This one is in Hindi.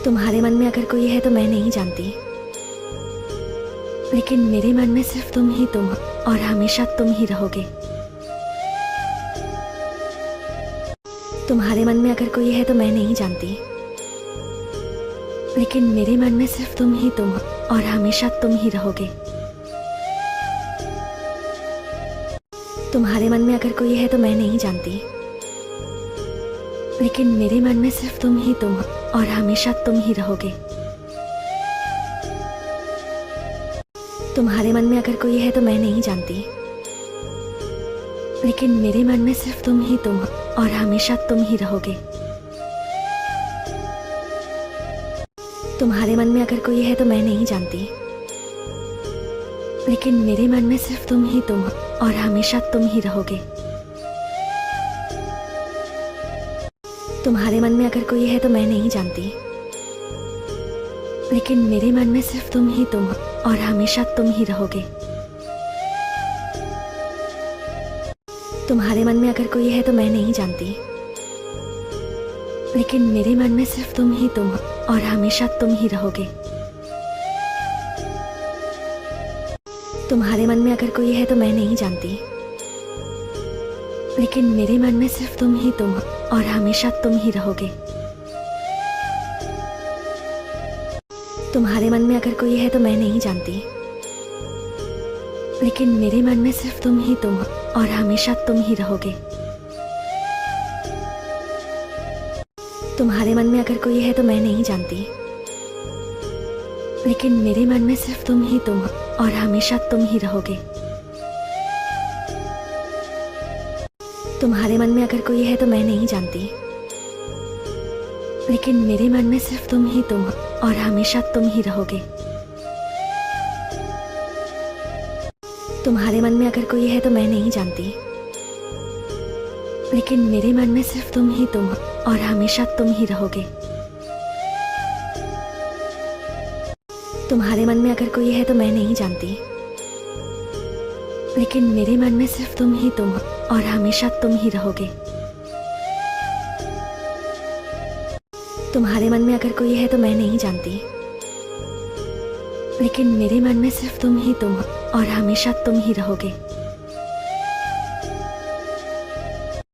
तुम्हारे मन में अगर कोई है तो मैं नहीं जानती, लेकिन मेरे मन में सिर्फ तुम और हमेशा तुम ही रहोगे। तुम्हारे मन में अगर कोई है तो मैं नहीं जानती, लेकिन मेरे मन में सिर्फ तुम और हमेशा तुम ही रहोगे। तुम्हारे मन में अगर कोई है तो मैं नहीं जानती, लेकिन मेरे मन में सिर्फ तुम और हमेशा तुम ही रहोगे। तुम्हारे मन में अगर कोई है तो मैं नहीं जानती, लेकिन मेरे मन में सिर्फ तुम और हमेशा तुम ही रहोगे। तुम्हारे मन में अगर कोई है तो मैं नहीं जानती, लेकिन मेरे मन में सिर्फ तुम और हमेशा तुम ही रहोगे। तुम्हारे मन में अगर कोई है तो मैं नहीं जानती, लेकिन मेरे मन में सिर्फ तुम और हमेशा तुम ही रहोगे। तुम्हारे मन में अगर कोई है तो मैं नहीं जानती, लेकिन मेरे मन में सिर्फ तुम और हमेशा तुम ही रहोगे। तुम्हारे मन में अगर कोई है तो मैं नहीं जानती, लेकिन मेरे मन में सिर्फ तुम और हमेशा तुम ही रहोगे। तुम्हारे मन में अगर कोई है तो मैं नहीं जानती, लेकिन मेरे मन में सिर्फ तुम और हमेशा तुम ही रहोगे। तुम्हारे मन में अगर कोई है तो मैं नहीं जानती, लेकिन मेरे मन में सिर्फ तुम और हमेशा तुम ही रहोगे। तुम्हारे मन में अगर कोई है तो मैं नहीं जानती, लेकिन मेरे मन में सिर्फ तुम और हमेशा तुम ही रहोगे। तुम्हारे मन में अगर कोई है तो मैं नहीं जानती, लेकिन मेरे मन में सिर्फ तुम और हमेशा तुम ही रहोगे। तुम्हारे मन में अगर कोई है तो मैं नहीं जानती, लेकिन मेरे मन में सिर्फ तुम और हमेशा तुम ही रहोगे। तुम्हारे मन में अगर कोई है तो मैं नहीं जानती, लेकिन मेरे मन में सिर्फ तुम और हमेशा तुम ही रहोगे।